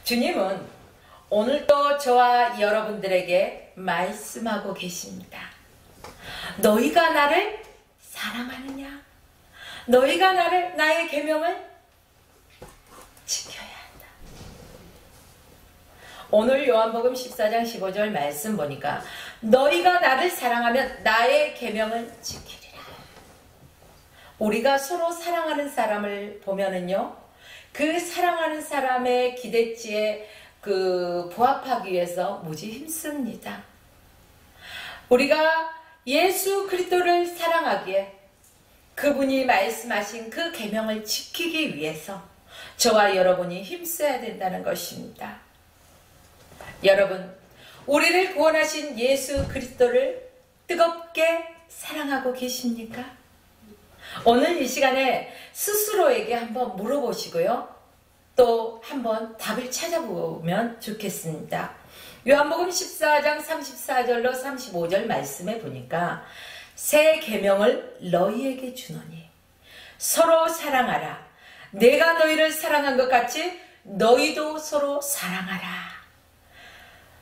주님은 오늘도 저와 여러분들에게 말씀하고 계십니다. 너희가 나를 사랑하느냐? 너희가 나의 계명을 지켜야 한다. 오늘 요한복음 14장 15절 말씀 보니까 너희가 나를 사랑하면 나의 계명을 지키리라. 우리가 서로 사랑하는 사람을 보면은요, 그 사랑하는 사람의 기대치에 부합하기 위해서 무지 힘씁니다. 우리가 예수 그리스도를 사랑하기에 그분이 말씀하신 그 계명을 지키기 위해서 저와 여러분이 힘써야 된다는 것입니다. 여러분, 우리를 구원하신 예수 그리스도를 뜨겁게 사랑하고 계십니까? 오늘 이 시간에 스스로에게 한번 물어보시고요. 또 한번 답을 찾아보면 좋겠습니다. 요한복음 14장 34절로 35절 말씀에 보니까 새 계명을 너희에게 주노니 서로 사랑하라. 내가 너희를 사랑한 것 같이 너희도 서로 사랑하라.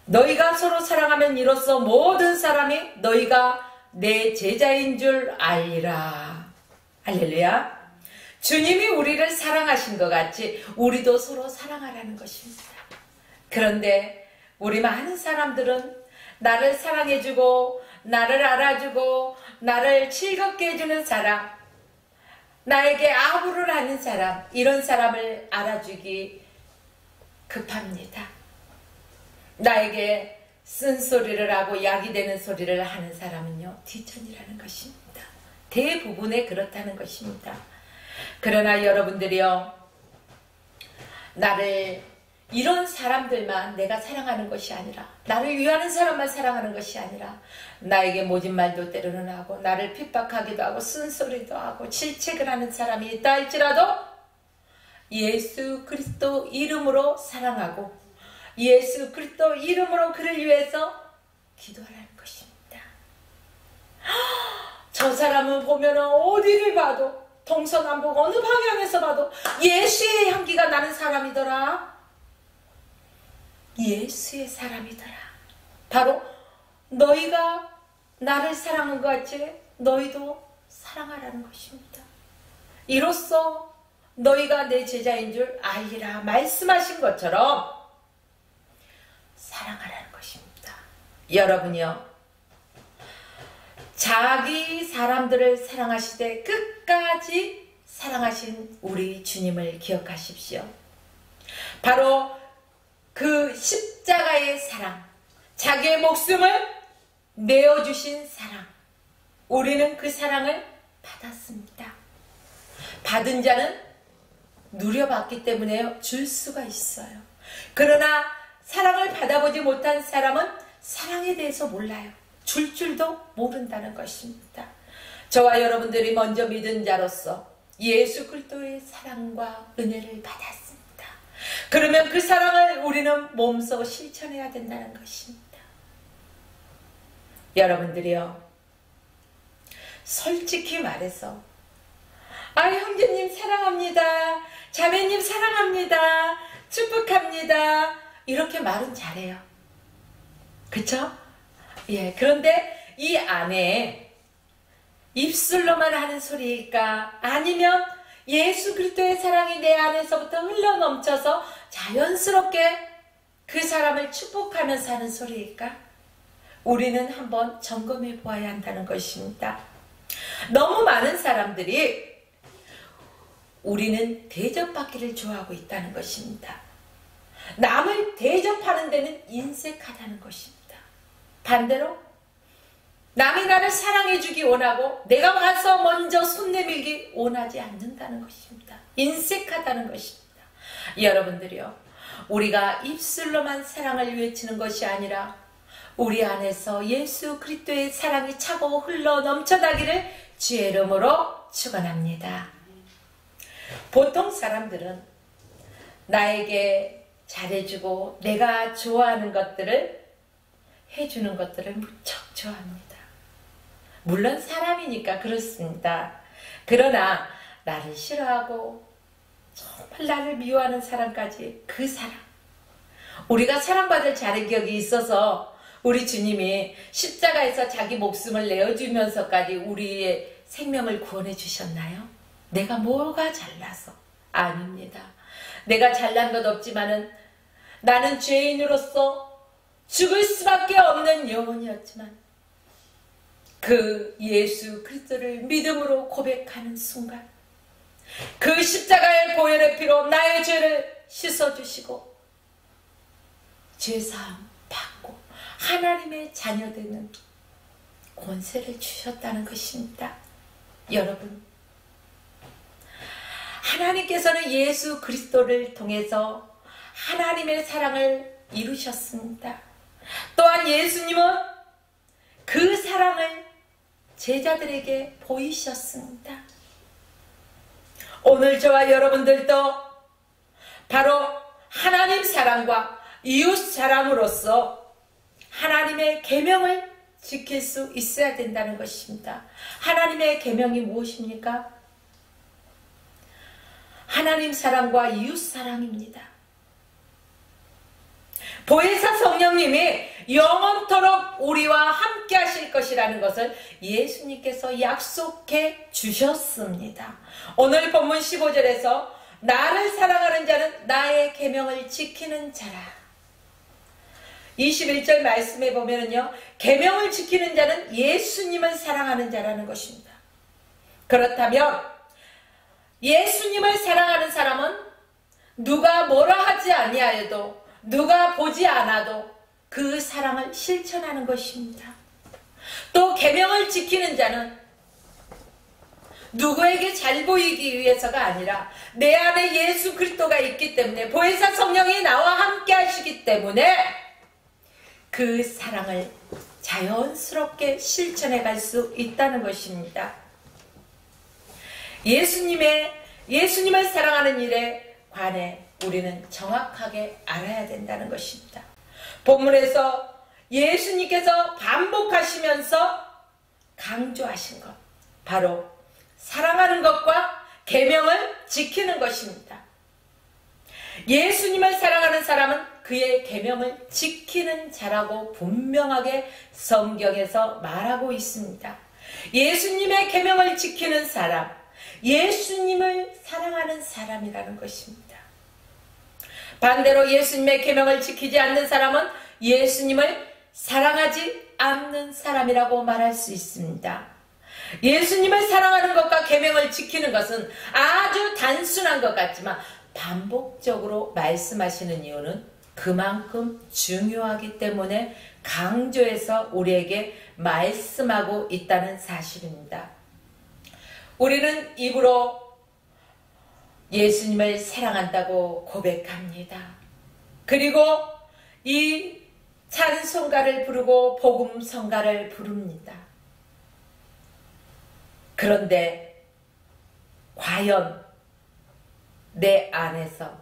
너희가 서로 사랑하면 이로써 모든 사람이 너희가 내 제자인 줄 알리라. 할렐루야. 주님이 우리를 사랑하신 것 같이 우리도 서로 사랑하라는 것입니다. 그런데 우리 많은 사람들은 나를 사랑해주고 나를 알아주고 나를 즐겁게 해주는 사람, 나에게 아부를 하는 사람, 이런 사람을 알아주기 급합니다. 나에게 쓴소리를 하고 약이 되는 소리를 하는 사람은요, 뒷전이라는 것입니다. 대부분에 그렇다는 것입니다. 그러나 여러분들이요, 나를 이런 사람들만 내가 사랑하는 것이 아니라, 나를 위하는 사람만 사랑하는 것이 아니라, 나에게 모진 말도 때로는 하고 나를 핍박하기도 하고 쓴소리도 하고 질책을 하는 사람이 있다 할지라도 예수 그리스도 이름으로 사랑하고 예수 그리스도 이름으로 그를 위해서 기도하라는 것입니다. 저 사람은 보면 어디를 봐도 동서남북 어느 방향에서 봐도 예수의 향기가 나는 사람이더라. 예수의 사람이더라. 바로 너희가 나를 사랑한 것 같이 너희도 사랑하라는 것입니다. 이로써 너희가 내 제자인 줄 알리라 말씀하신 것처럼 사랑하라는 것입니다. 여러분이요, 자기 사람들을 사랑하시되 끝까지 사랑하신 우리 주님을 기억하십시오. 바로 그 십자가의 사랑, 자기의 목숨을 내어주신 사랑, 우리는 그 사랑을 받았습니다. 받은 자는 누려봤기 때문에 줄 수가 있어요. 그러나 사랑을 받아보지 못한 사람은 사랑에 대해서 몰라요. 줄 줄도 모른다는 것입니다. 저와 여러분들이 먼저 믿은 자로서 예수 그리스도의 사랑과 은혜를 받았습니다. 그러면 그 사랑을 우리는 몸소 실천해야 된다는 것입니다. 여러분들이요, 솔직히 말해서 형제님 사랑합니다, 자매님 사랑합니다, 축복합니다, 이렇게 말은 잘해요. 그쵸? 예, 그런데 이 안에 입술로만 하는 소리일까? 아니면 예수 그리스도의 사랑이 내 안에서부터 흘러넘쳐서 자연스럽게 그 사람을 축복하면서 하는 소리일까? 우리는 한번 점검해 보아야 한다는 것입니다. 너무 많은 사람들이 우리는 대접받기를 좋아하고 있다는 것입니다. 남을 대접하는 데는 인색하다는 것입니다. 반대로 남이 나를 사랑해주기 원하고 내가 가서 먼저 손 내밀기 원하지 않는다는 것입니다. 인색하다는 것입니다. 여러분들이요, 우리가 입술로만 사랑을 외치는 것이 아니라 우리 안에서 예수 그리스도의 사랑이 차고 흘러 넘쳐나기를 주의 이름으로 축원합니다. 보통 사람들은 나에게 잘해주고 내가 좋아하는 것들을 해주는 것들을 무척 좋아합니다. 물론 사람이니까 그렇습니다. 그러나 나를 싫어하고 정말 나를 미워하는 사람까지 그 사람, 우리가 사랑받을 자격이 있어서 우리 주님이 십자가에서 자기 목숨을 내어주면서까지 우리의 생명을 구원해 주셨나요? 내가 뭐가 잘나서? 아닙니다. 내가 잘난 것 없지만은 나는 죄인으로서 죽을 수밖에 없는 영혼이었지만 그 예수 그리스도를 믿음으로 고백하는 순간 그 십자가의 보혈의 피로 나의 죄를 씻어주시고 죄사함 받고 하나님의 자녀되는 권세를 주셨다는 것입니다. 여러분, 하나님께서는 예수 그리스도를 통해서 하나님의 사랑을 이루셨습니다. 또한 예수님은 그 사랑을 제자들에게 보이셨습니다. 오늘 저와 여러분들도 바로 하나님 사랑과 이웃 사랑으로서 하나님의 계명을 지킬 수 있어야 된다는 것입니다. 하나님의 계명이 무엇입니까? 하나님 사랑과 이웃 사랑입니다. 보혜사 성령님이 영원토록 우리와 함께 하실 것이라는 것을 예수님께서 약속해 주셨습니다. 오늘 본문 15절에서 나를 사랑하는 자는 나의 계명을 지키는 자라. 21절 말씀에 보면은요, 계명을 지키는 자는 예수님을 사랑하는 자라는 것입니다. 그렇다면 예수님을 사랑하는 사람은 누가 뭐라 하지 아니하여도 누가 보지 않아도 그 사랑을 실천하는 것입니다. 또 계명을 지키는 자는 누구에게 잘 보이기 위해서가 아니라 내 안에 예수 그리스도가 있기 때문에 보혜사 성령이 나와 함께 하시기 때문에 그 사랑을 자연스럽게 실천해 갈 수 있다는 것입니다. 예수님을 사랑하는 일에 관해 우리는 정확하게 알아야 된다는 것입니다. 본문에서 예수님께서 반복하시면서 강조하신 것, 바로 사랑하는 것과 계명을 지키는 것입니다. 예수님을 사랑하는 사람은 그의 계명을 지키는 자라고 분명하게 성경에서 말하고 있습니다. 예수님의 계명을 지키는 사람, 예수님을 사랑하는 사람이라는 것입니다. 반대로 예수님의 계명을 지키지 않는 사람은 예수님을 사랑하지 않는 사람이라고 말할 수 있습니다. 예수님을 사랑하는 것과 계명을 지키는 것은 아주 단순한 것 같지만 반복적으로 말씀하시는 이유는 그만큼 중요하기 때문에 강조해서 우리에게 말씀하고 있다는 사실입니다. 우리는 입으로 예수님을 사랑한다고 고백합니다. 그리고 이 찬송가를 부르고 복음성가를 부릅니다. 그런데 과연 내 안에서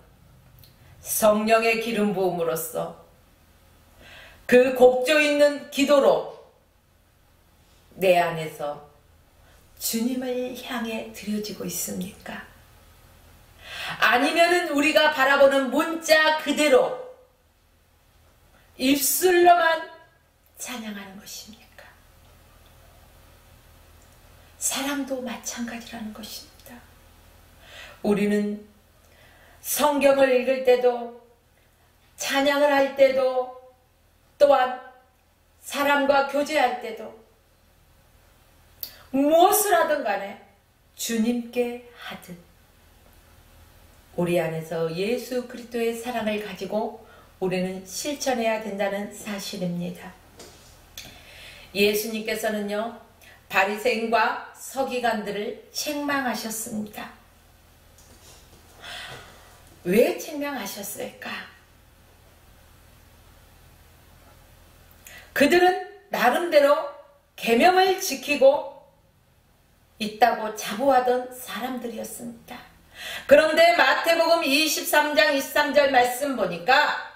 성령의 기름 부음으로써 그 곡조 있는 기도로 내 안에서 주님을 향해 드려지고 있습니까? 아니면은 우리가 바라보는 문자 그대로 입술로만 찬양하는 것입니까? 사랑도 마찬가지라는 것입니다. 우리는 성경을 읽을 때도 찬양을 할 때도 또한 사람과 교제할 때도 무엇을 하든 간에 주님께 하듯 우리 안에서 예수 그리스도의 사랑을 가지고 우리는 실천해야 된다는 사실입니다. 예수님께서는요, 바리새인과 서기관들을 책망하셨습니다. 왜 책망하셨을까? 그들은 나름대로 계명을 지키고 있다고 자부하던 사람들이었습니다. 그런데 마태복음 23장 23절 말씀 보니까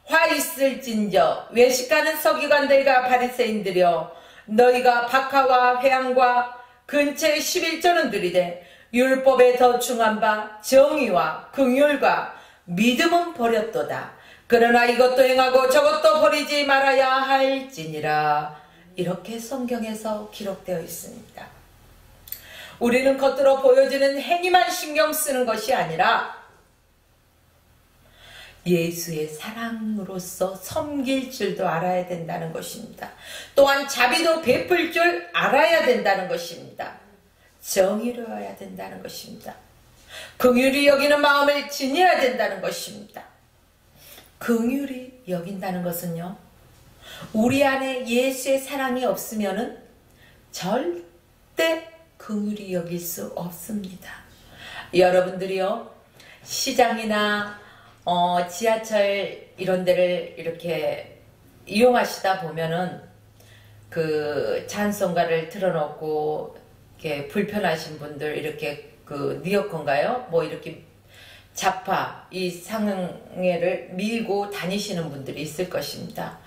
화 있을진저 외식하는 서기관들과 바리새인들이여 너희가 박하와 회향과 근처의 11조는 들이되 율법에 더 중한 바 정의와 긍휼과 믿음은 버렸도다. 그러나 이것도 행하고 저것도 버리지 말아야 할지니라. 이렇게 성경에서 기록되어 있습니다. 우리는 겉으로 보여지는 행위만 신경 쓰는 것이 아니라 예수의 사랑으로서 섬길 줄도 알아야 된다는 것입니다. 또한 자비도 베풀 줄 알아야 된다는 것입니다. 정의로워야 된다는 것입니다. 긍휼히 여기는 마음을 지녀야 된다는 것입니다. 긍휼히 여긴다는 것은요, 우리 안에 예수의 사랑이 없으면은 절대 긍휼히 여길 수 없습니다. 여러분들이요, 시장이나 지하철 이런 데를 이렇게 이용하시다 보면은 그 찬송가를 틀어놓고 이렇게 불편하신 분들, 이렇게 그 리어컨가요? 뭐 이렇게 자파 이 상해를 밀고 다니시는 분들이 있을 것입니다.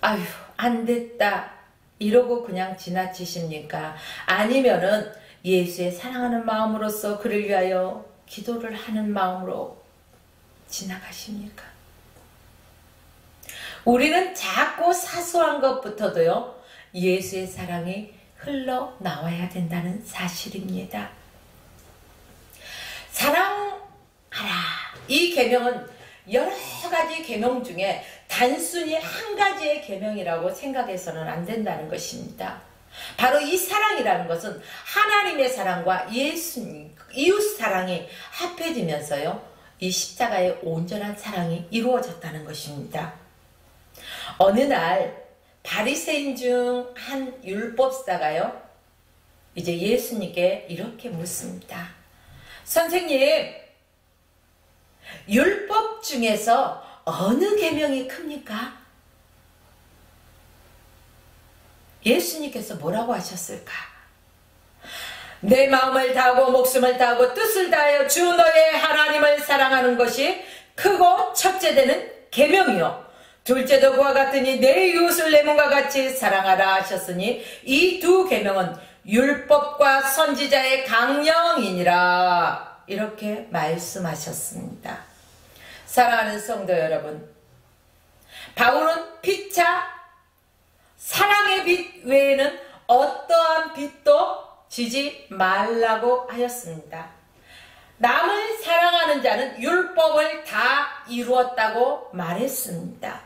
아휴, 안 됐다 이러고 그냥 지나치십니까? 아니면은 예수의 사랑하는 마음으로서 그를 위하여 기도를 하는 마음으로 지나가십니까? 우리는 작고 사소한 것부터도요, 예수의 사랑이 흘러나와야 된다는 사실입니다. 사랑하라. 이 계명은 여러 가지 계명 중에 단순히 한 가지의 계명이라고 생각해서는 안 된다는 것입니다. 바로 이 사랑이라는 것은 하나님의 사랑과 예수님, 이웃 사랑이 합해지면서요, 이 십자가의 온전한 사랑이 이루어졌다는 것입니다. 어느 날 바리새인 중 한 율법사가요, 이제 예수님께 이렇게 묻습니다. 선생님, 율법 중에서 어느 계명이 큽니까? 예수님께서 뭐라고 하셨을까? 내 마음을 다하고 목숨을 다하고 뜻을 다하여 주 너의 하나님을 사랑하는 것이 크고 첫째 되는 계명이요, 둘째도 그와 같으니 내 이웃을 내 몸과 같이 사랑하라 하셨으니 이 두 계명은 율법과 선지자의 강령이니라. 이렇게 말씀하셨습니다. 사랑하는 성도 여러분, 바울은 피차 사랑의 빛 외에는 어떠한 빛도 지지 말라고 하였습니다. 남을 사랑하는 자는 율법을 다 이루었다고 말했습니다.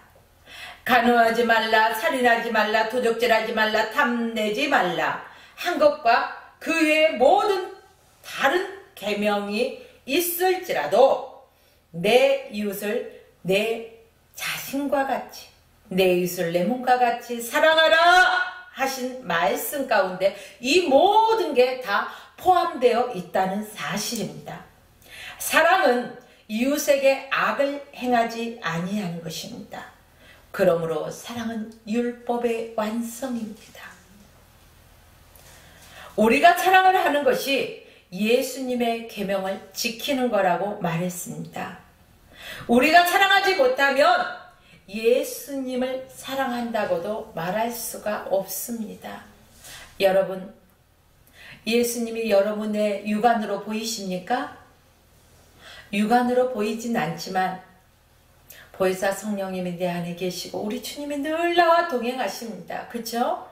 간음하지 말라, 살인하지 말라, 도적질하지 말라, 탐내지 말라 한 것과 그 외의 모든 다른 계명이 있을지라도 내 이웃을 내 자신과 같이, 내 이웃을 내 몸과 같이 사랑하라 하신 말씀 가운데 이 모든 게 다 포함되어 있다는 사실입니다. 사랑은 이웃에게 악을 행하지 아니하는 것입니다. 그러므로 사랑은 율법의 완성입니다. 우리가 사랑을 하는 것이 예수님의 계명을 지키는 거라고 말했습니다. 우리가 사랑하지 못하면 예수님을 사랑한다고도 말할 수가 없습니다. 여러분, 예수님이 여러분의 육안으로 보이십니까? 육안으로 보이진 않지만 보혜사 성령님이 내 안에 계시고 우리 주님이 늘 나와 동행하십니다. 그렇죠?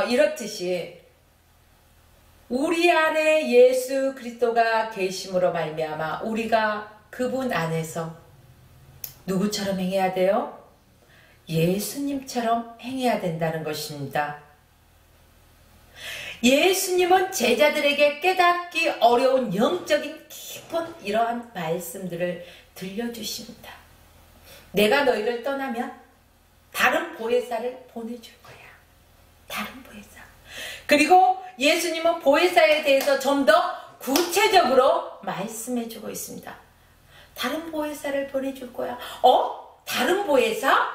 이렇듯이 우리 안에 예수 그리스도가 계심으로 말미암아 우리가 그분 안에서 누구처럼 행해야 돼요? 예수님처럼 행해야 된다는 것입니다. 예수님은 제자들에게 깨닫기 어려운 영적인 깊은 이러한 말씀들을 들려주십니다. 내가 너희를 떠나면 다른 보혜사를 보내줄 거야. 다른 보혜사. 그리고 예수님은 보혜사에 대해서 좀 더 구체적으로 말씀해주고 있습니다. 다른 보혜사를 보내줄 거야. 다른 보혜사?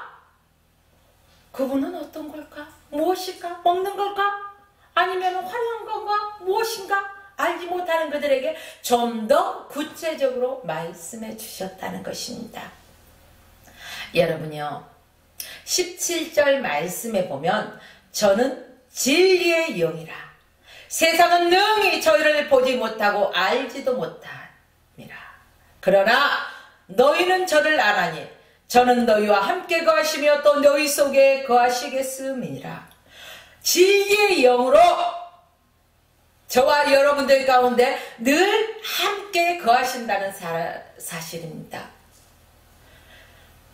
그분은 어떤 걸까? 무엇일까? 먹는 걸까? 아니면 화려한 건가? 무엇인가? 알지 못하는 그들에게 좀 더 구체적으로 말씀해 주셨다는 것입니다. 여러분요, 17절 말씀에 보면 저는 진리의 영이라 세상은 능히 저희를 보지 못하고 알지도 못함이라. 그러나 너희는 저를 아나니 저는 너희와 함께 거하시며 또 너희 속에 거하시겠음이니라. 진리의 영으로 저와 여러분들 가운데 늘 함께 거하신다는 사실입니다.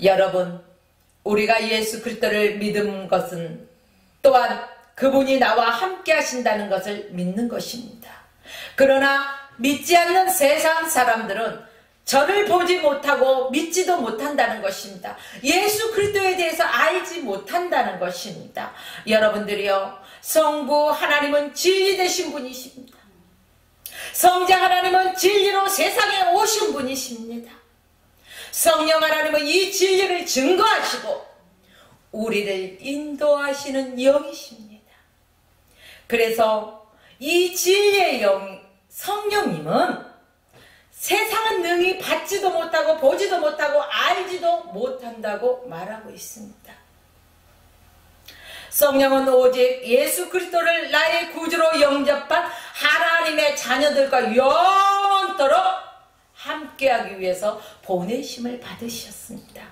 여러분, 우리가 예수 그리스도를 믿은 것은 또한 그분이 나와 함께 하신다는 것을 믿는 것입니다. 그러나 믿지 않는 세상 사람들은 저를 보지 못하고 믿지도 못한다는 것입니다. 예수 그리스도에 대해서 알지 못한다는 것입니다. 여러분들이요, 성부 하나님은 진리 되신 분이십니다. 성자 하나님은 진리로 세상에 오신 분이십니다. 성령 하나님은 이 진리를 증거하시고 우리를 인도하시는 영이십니다. 그래서 이 진리의 영, 성령님은 세상은 능히 받지도 못하고 보지도 못하고 알지도 못한다고 말하고 있습니다. 성령은 오직 예수 그리스도를 나의 구주로 영접한 하나님의 자녀들과 영원토록 함께하기 위해서 보내심을 받으셨습니다.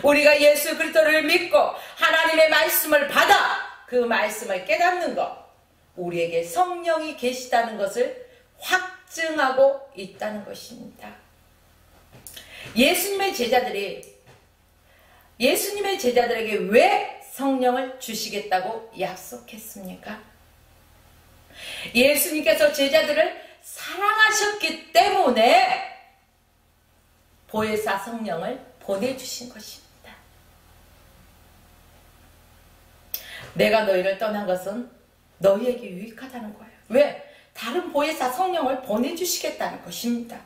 우리가 예수 그리스도를 믿고 하나님의 말씀을 받아 그 말씀을 깨닫는 것, 우리에게 성령이 계시다는 것을 확증하고 있다는 것입니다. 예수님의 제자들에게 왜 성령을 주시겠다고 약속했습니까? 예수님께서 제자들을 사랑하셨기 때문에 보혜사 성령을 보내주신 것입니다. 내가 너희를 떠난 것은 너희에게 유익하다는 거예요. 왜? 다른 보혜사 성령을 보내주시겠다는 것입니다.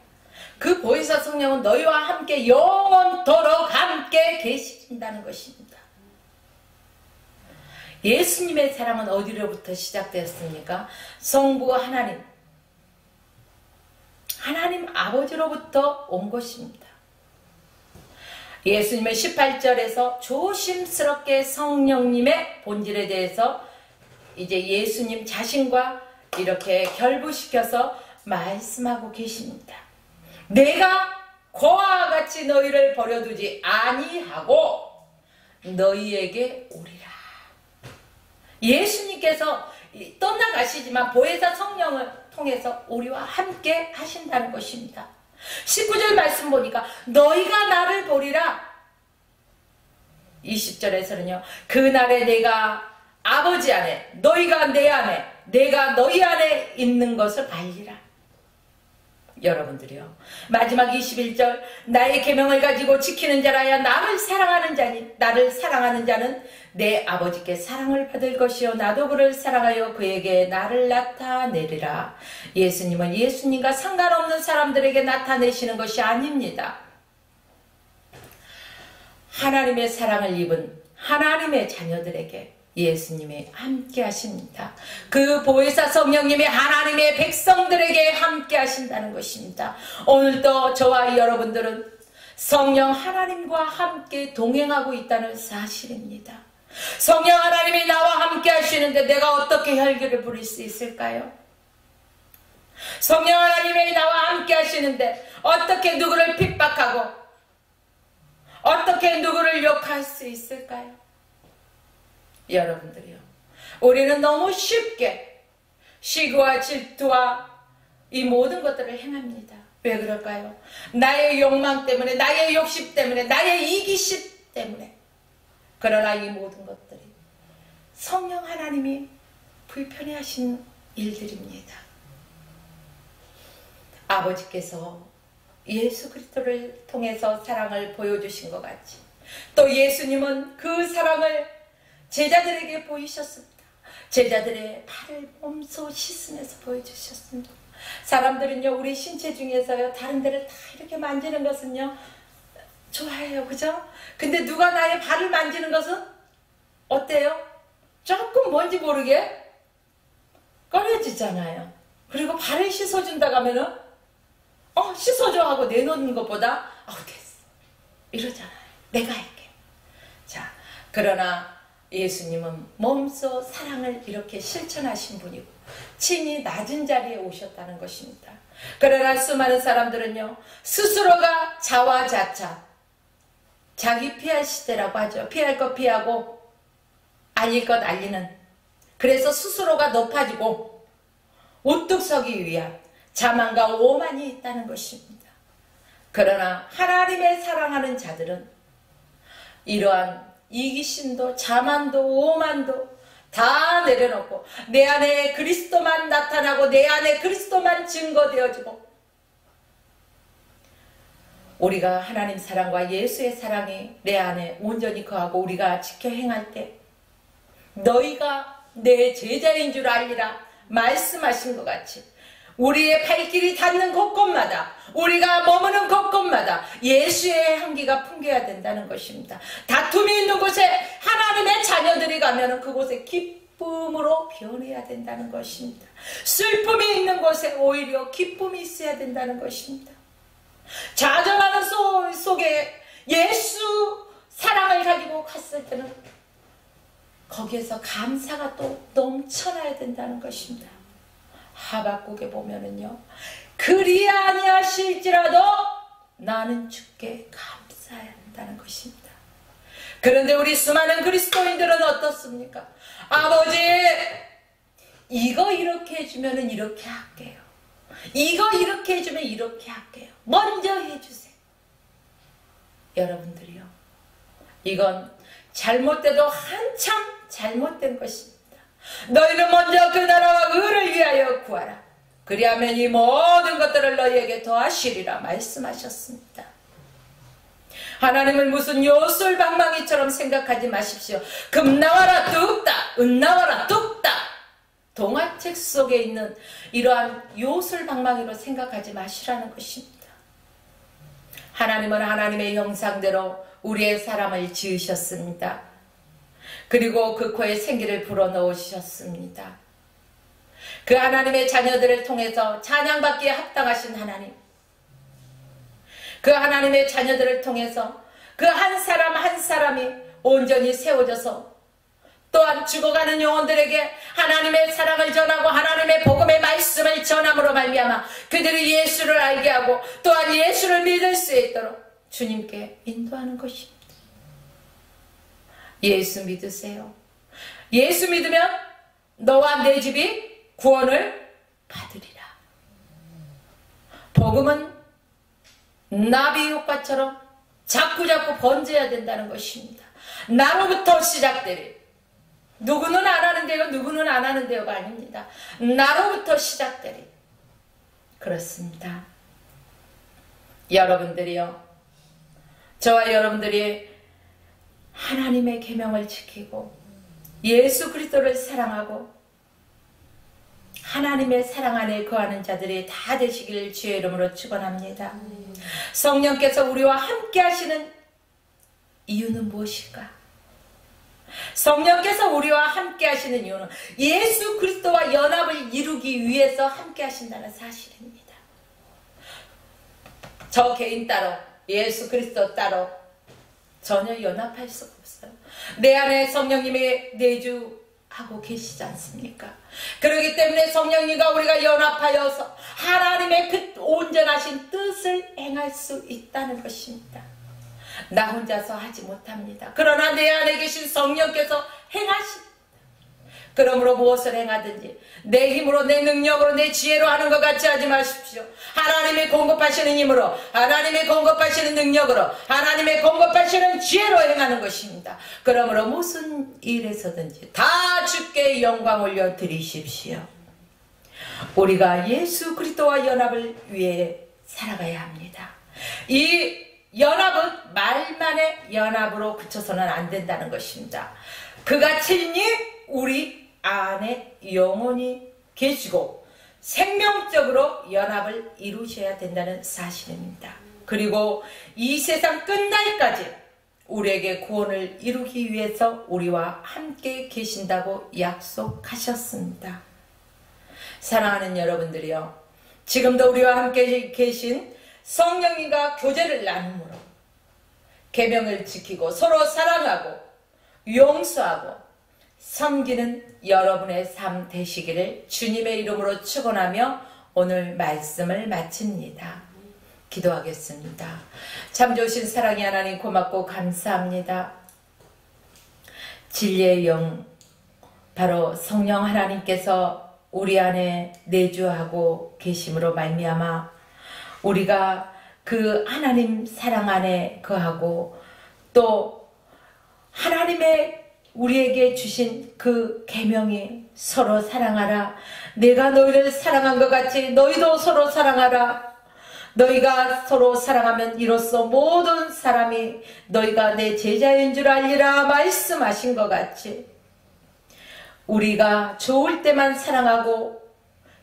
그 보혜사 성령은 너희와 함께 영원토록 함께 계신다는 것입니다. 예수님의 사랑은 어디로부터 시작되었습니까? 성부 하나님 아버지로부터 온 것입니다. 예수님은 18절에서 조심스럽게 성령님의 본질에 대해서 이제 예수님 자신과 이렇게 결부시켜서 말씀하고 계십니다. 내가 고아와 같이 너희를 버려두지 아니하고 너희에게 오리라. 예수님께서 떠나가시지만 보혜사 성령을 통해서 우리와 함께 하신다는 것입니다. 19절 말씀 보니까 너희가 나를 보리라. 20절에서는요. 그날에 내가 아버지 안에 너희가 내 안에 내가 너희 안에 있는 것을 알리라. 여러분들이요. 마지막 21절 나의 계명을 가지고 지키는 자라야 나를 사랑하는 자니 나를 사랑하는 자는 내 아버지께 사랑을 받을 것이요 나도 그를 사랑하여 그에게 나를 나타내리라. 예수님은 예수님과 상관없는 사람들에게 나타내시는 것이 아닙니다. 하나님의 사랑을 입은 하나님의 자녀들에게 예수님이 함께 하십니다. 그 보혜사 성령님이 하나님의 백성들에게 함께 하신다는 것입니다. 오늘도 저와 여러분들은 성령 하나님과 함께 동행하고 있다는 사실입니다. 성령 하나님이 나와 함께 하시는데 내가 어떻게 혈기를 부릴 수 있을까요? 성령 하나님이 나와 함께 하시는데 어떻게 누구를 핍박하고 어떻게 누구를 욕할 수 있을까요? 여러분들이요. 우리는 너무 쉽게 시기와 질투와 이 모든 것들을 행합니다. 왜 그럴까요? 나의 욕망 때문에, 나의 욕심 때문에, 나의 이기심 때문에. 그러나 이 모든 것들이 성령 하나님이 불편해하신 일들입니다. 아버지께서 예수 그리스도를 통해서 사랑을 보여주신 것 같이 또 예수님은 그 사랑을 제자들에게 보이셨습니다. 제자들의 발을 몸소 씻으면서 보여주셨습니다. 사람들은요, 우리 신체 중에서요, 다른 데를 다 이렇게 만지는 것은요, 좋아해요. 그죠? 근데 누가 나의 발을 만지는 것은 어때요? 조금 뭔지 모르게 꺼려지잖아요. 그리고 발을 씻어준다고 하면은, 씻어줘 하고 내놓는 것보다, 됐어. 이러잖아요. 내가 할게. 자, 그러나 예수님은 몸소 사랑을 이렇게 실천하신 분이고 친히 낮은 자리에 오셨다는 것입니다. 그러나 수많은 사람들은요, 스스로가 자화자찬, 자기 피할 시대라고 하죠. 피할 것 피하고 알릴 것 알리는, 그래서 스스로가 높아지고 우뚝 서기 위한 자만과 오만이 있다는 것입니다. 그러나 하나님의 사랑하는 자들은 이러한 이기심도 자만도 오만도 다 내려놓고 내 안에 그리스도만 나타나고 내 안에 그리스도만 증거되어지고, 우리가 하나님 사랑과 예수의 사랑이 내 안에 온전히 거하고 우리가 지켜 행할 때 너희가 내 제자인 줄 알리라 말씀하신 것 같이 우리의 발길이 닿는 곳곳마다, 우리가 머무는 곳곳마다 예수의 향기가 풍겨야 된다는 것입니다. 다툼이 있는 곳에 하나님의 자녀들이 가면 그곳에 기쁨으로 변해야 된다는 것입니다. 슬픔이 있는 곳에 오히려 기쁨이 있어야 된다는 것입니다. 좌절하는 속에 예수 사랑을 가지고 갔을 때는 거기에서 감사가 또 넘쳐나야 된다는 것입니다. 하박국에 보면은요, 그리 아니하실지라도 나는 주께 감사해야 한다는 것입니다. 그런데 우리 수많은 그리스도인들은 어떻습니까? 아버지, 이거 이렇게 해주면은 이렇게 할게요. 이거 이렇게 해주면 이렇게 할게요. 먼저 해주세요. 여러분들이요, 이건 잘못돼도 한참 잘못된 것입니다. 너희는 먼저 그 나라와 의를 위하여 구하라. 그리하면 이 모든 것들을 너희에게 더하시리라 말씀하셨습니다. 하나님을 무슨 요술방망이처럼 생각하지 마십시오. 금 나와라 뚝딱, 은 나와라 뚝딱, 동화책 속에 있는 이러한 요술방망이로 생각하지 마시라는 것입니다. 하나님은 하나님의 형상대로 우리의 사람을 지으셨습니다. 그리고 그 코에 생기를 불어넣으셨습니다. 그 하나님의 자녀들을 통해서 찬양받기에 합당하신 하나님, 그 하나님의 자녀들을 통해서 그 한 사람 한 사람이 온전히 세워져서 또한 죽어가는 영혼들에게 하나님의 사랑을 전하고 하나님의 복음의 말씀을 전함으로 말미암아 그들이 예수를 알게 하고 또한 예수를 믿을 수 있도록 주님께 인도하는 것입니다. 예수 믿으세요. 예수 믿으면 너와 내 집이 구원을 받으리라. 복음은 나비 효과처럼 자꾸자꾸 번져야 된다는 것입니다. 나로부터 시작되리. 누구는 안 하는데요, 누구는 안 하는데요가 아닙니다. 나로부터 시작되리. 그렇습니다. 여러분들이요, 저와 여러분들이 하나님의 계명을 지키고 예수 그리스도를 사랑하고 하나님의 사랑 안에 거하는 자들이 다 되시기를 주의 이름으로 축원합니다. 성령께서 우리와 함께 하시는 이유는 무엇일까? 성령께서 우리와 함께 하시는 이유는 예수 그리스도와 연합을 이루기 위해서 함께 하신다는 사실입니다. 저 개인 따로, 예수 그리스도 따로 전혀 연합할 수가 없어요. 내 안에 성령님이 내주하고 계시지 않습니까? 그렇기 때문에 성령님과 우리가 연합하여서 하나님의 그 온전하신 뜻을 행할 수 있다는 것입니다. 나 혼자서 하지 못합니다. 그러나 내 안에 계신 성령께서 행하십니다. 그러므로 무엇을 행하든지 내 힘으로, 내 능력으로, 내 지혜로 하는 것 같이 하지 마십시오. 하나님이 공급하시는 힘으로, 하나님이 공급하시는 능력으로, 하나님의 공급하시는 지혜로 행하는 것입니다. 그러므로 무슨 일에서든지 다 주께 영광 올려 드리십시오. 우리가 예수 그리스도와 연합을 위해 살아가야 합니다. 이 연합은 말만의 연합으로 그쳐서는 안 된다는 것입니다. 그가 친히 우리 안에 영혼이 계시고 생명적으로 연합을 이루셔야 된다는 사실입니다. 그리고 이 세상 끝날까지 우리에게 구원을 이루기 위해서 우리와 함께 계신다고 약속하셨습니다. 사랑하는 여러분들이요, 지금도 우리와 함께 계신 성령님과 교제를 나눔으로 계명을 지키고 서로 사랑하고 용서하고 섬기는 여러분의 삶 되시기를 주님의 이름으로 축원하며 오늘 말씀을 마칩니다. 기도하겠습니다. 참 좋으신 사랑의 하나님 고맙고 감사합니다. 진리의 영 바로 성령 하나님께서 우리 안에 내주하고 계심으로 말미암아 우리가 그 하나님 사랑 안에 거하고 또 하나님의 우리에게 주신 그 계명이 서로 사랑하라. 내가 너희를 사랑한 것 같이 너희도 서로 사랑하라. 너희가 서로 사랑하면 이로써 모든 사람이 너희가 내 제자인 줄 알리라 말씀하신 것 같이 우리가 좋을 때만 사랑하고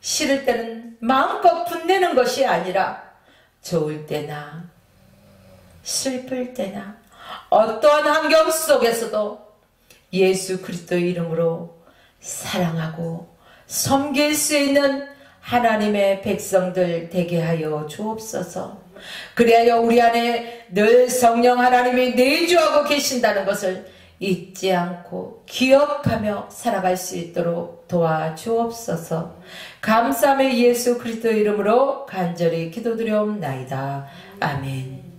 싫을 때는 마음껏 분내는 것이 아니라 좋을 때나 슬플 때나 어떠한 환경 속에서도 예수 그리스도의 이름으로 사랑하고 섬길 수 있는 하나님의 백성들 되게 하여 주옵소서. 그리하여 우리 안에 늘 성령 하나님이 내주하고 계신다는 것을 잊지 않고 기억하며 살아갈 수 있도록 도와주옵소서. 감사함의 예수 그리스도의 이름으로 간절히 기도드려옵나이다. 아멘.